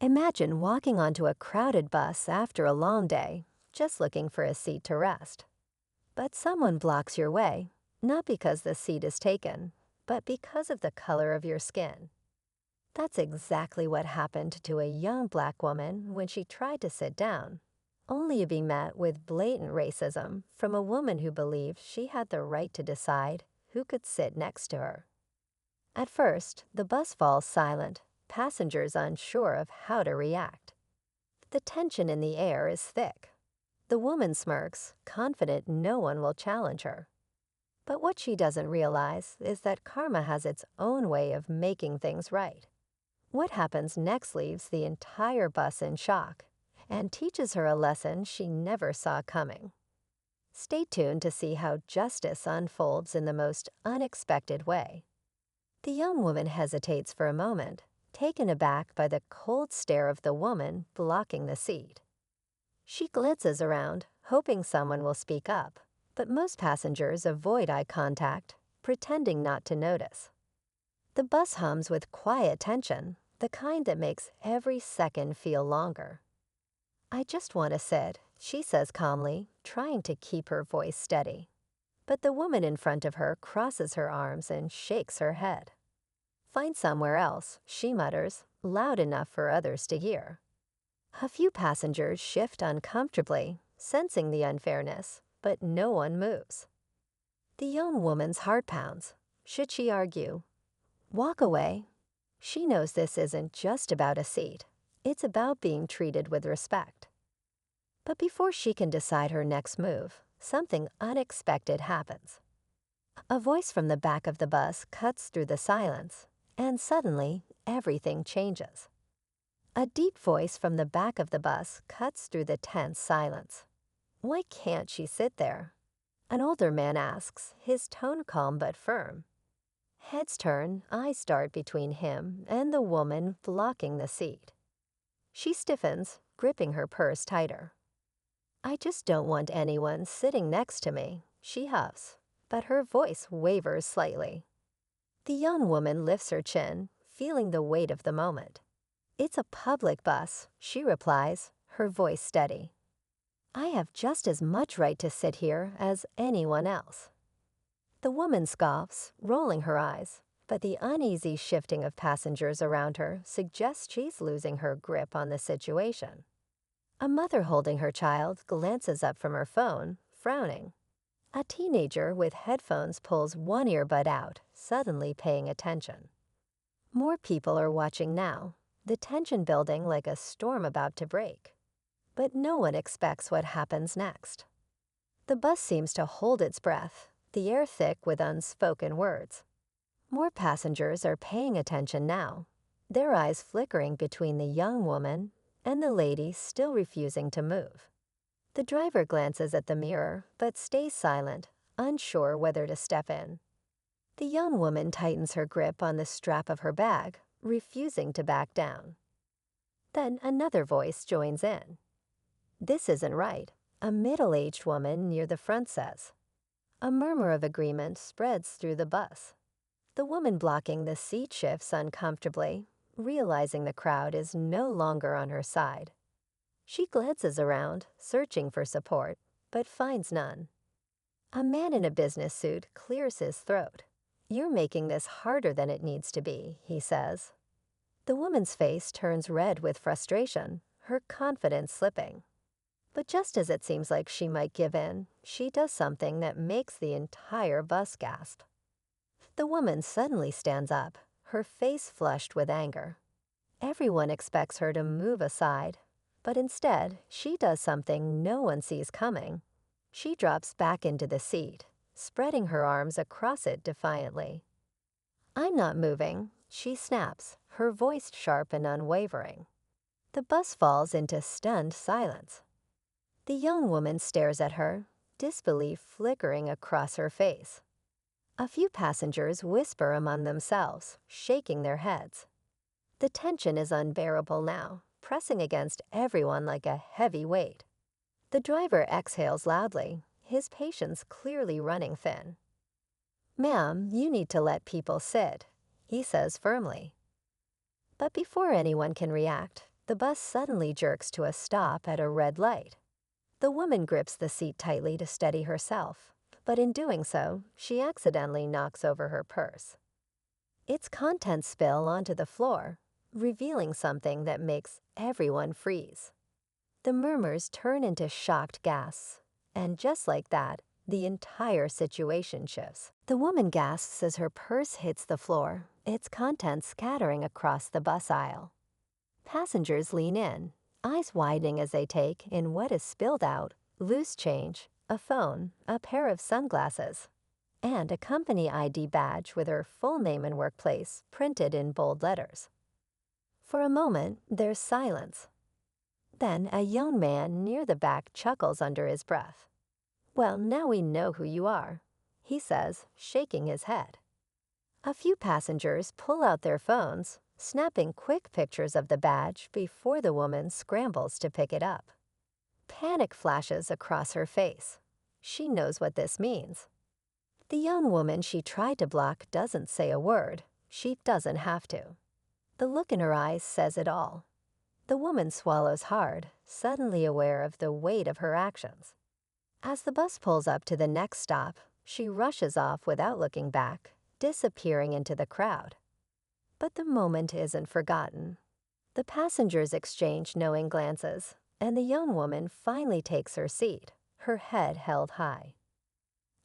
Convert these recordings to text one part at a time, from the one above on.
Imagine walking onto a crowded bus after a long day, just looking for a seat to rest. But someone blocks your way, not because the seat is taken, but because of the color of your skin. That's exactly what happened to a young black woman when she tried to sit down, only to be met with blatant racism from a woman who believed she had the right to decide who could sit next to her. At first, the bus falls silent, passengers unsure of how to react. The tension in the air is thick. The woman smirks, confident no one will challenge her. But what she doesn't realize is that karma has its own way of making things right. What happens next leaves the entire bus in shock and teaches her a lesson she never saw coming. Stay tuned to see how justice unfolds in the most unexpected way. The young woman hesitates for a moment, taken aback by the cold stare of the woman blocking the seat. She glances around, hoping someone will speak up, but most passengers avoid eye contact, pretending not to notice. The bus hums with quiet tension, the kind that makes every second feel longer. "I just want to sit," she says calmly, trying to keep her voice steady. But the woman in front of her crosses her arms and shakes her head. "Find somewhere else," she mutters, loud enough for others to hear. A few passengers shift uncomfortably, sensing the unfairness, but no one moves. The young woman's heart pounds. Should she argue? Walk away? She knows this isn't just about a seat. It's about being treated with respect. But before she can decide her next move, something unexpected happens. A voice from the back of the bus cuts through the silence, and suddenly everything changes. A deep voice from the back of the bus cuts through the tense silence. "Why can't she sit there?" An older man asks, his tone calm but firm. Heads turn, eyes dart between him and the woman blocking the seat. She stiffens, gripping her purse tighter. "I just don't want anyone sitting next to me," she huffs, but her voice wavers slightly. The young woman lifts her chin, feeling the weight of the moment. "It's a public bus," she replies, her voice steady. "I have just as much right to sit here as anyone else." The woman scoffs, rolling her eyes, but the uneasy shifting of passengers around her suggests she's losing her grip on the situation. A mother holding her child glances up from her phone, frowning. A teenager with headphones pulls one earbud out, suddenly paying attention. More people are watching now, the tension building like a storm about to break. But no one expects what happens next. The bus seems to hold its breath, the air thick with unspoken words. More passengers are paying attention now, their eyes flickering between the young woman and the lady still refusing to move. The driver glances at the mirror, but stays silent, unsure whether to step in. The young woman tightens her grip on the strap of her bag, refusing to back down. Then another voice joins in. "This isn't right," a middle-aged woman near the front says. A murmur of agreement spreads through the bus. The woman blocking the seat shifts uncomfortably, realizing the crowd is no longer on her side. She glances around, searching for support, but finds none. A man in a business suit clears his throat. "You're making this harder than it needs to be," he says. The woman's face turns red with frustration, her confidence slipping. But just as it seems like she might give in, she does something that makes the entire bus gasp. The woman suddenly stands up, her face flushed with anger. Everyone expects her to move aside, but instead, she does something no one sees coming. She drops back into the seat, spreading her arms across it defiantly. "I'm not moving," she snaps, her voice sharp and unwavering. The bus falls into stunned silence. The young woman stares at her, disbelief flickering across her face. A few passengers whisper among themselves, shaking their heads. The tension is unbearable now, pressing against everyone like a heavy weight. The driver exhales loudly, his patience clearly running thin. "Ma'am, you need to let people sit," he says firmly. But before anyone can react, The bus suddenly jerks to a stop at a red light. The woman grips the seat tightly to steady herself, but in doing so, she accidentally knocks over her purse. Its contents spill onto the floor, revealing something that makes everyone freeze. The murmurs turn into shocked gasps, and just like that, the entire situation shifts. The woman gasps as her purse hits the floor, its contents scattering across the bus aisle. Passengers lean in, eyes widening as they take in what is spilled out: loose change, a phone, a pair of sunglasses, and a company ID badge with her full name and workplace printed in bold letters. For a moment, there's silence. Then a young man near the back chuckles under his breath. "Well, now we know who you are," he says, shaking his head. A few passengers pull out their phones, snapping quick pictures of the badge before the woman scrambles to pick it up. Panic flashes across her face. She knows what this means. The young woman she tried to block doesn't say a word. She doesn't have to. The look in her eyes says it all. The woman swallows hard, suddenly aware of the weight of her actions. As the bus pulls up to the next stop, she rushes off without looking back, disappearing into the crowd. But the moment isn't forgotten. The passengers exchange knowing glances, and the young woman finally takes her seat, her head held high.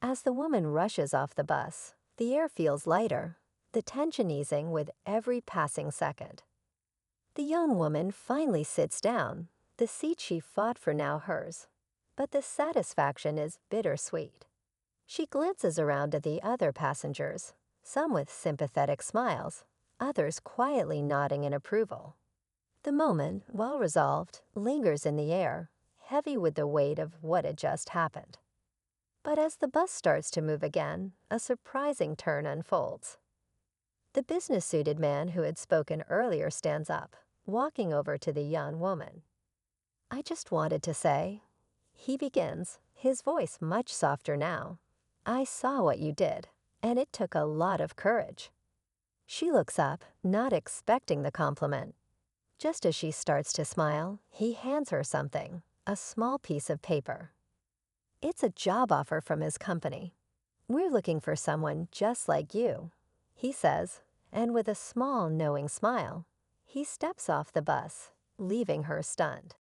As the woman rushes off the bus, the air feels lighter, the tension easing with every passing second. The young woman finally sits down, the seat she fought for now hers. But the satisfaction is bittersweet. She glances around at the other passengers, some with sympathetic smiles, others quietly nodding in approval. The moment, well resolved, lingers in the air, heavy with the weight of what had just happened. But as the bus starts to move again, a surprising turn unfolds. The business-suited man who had spoken earlier stands up, walking over to the young woman. "I just wanted to say," he begins, his voice much softer now, "I saw what you did, and it took a lot of courage." She looks up, not expecting the compliment. Just as she starts to smile, he hands her something, a small piece of paper. It's a job offer from his company. "We're looking for someone just like you," he says, and with a small, knowing smile, he steps off the bus, leaving her stunned.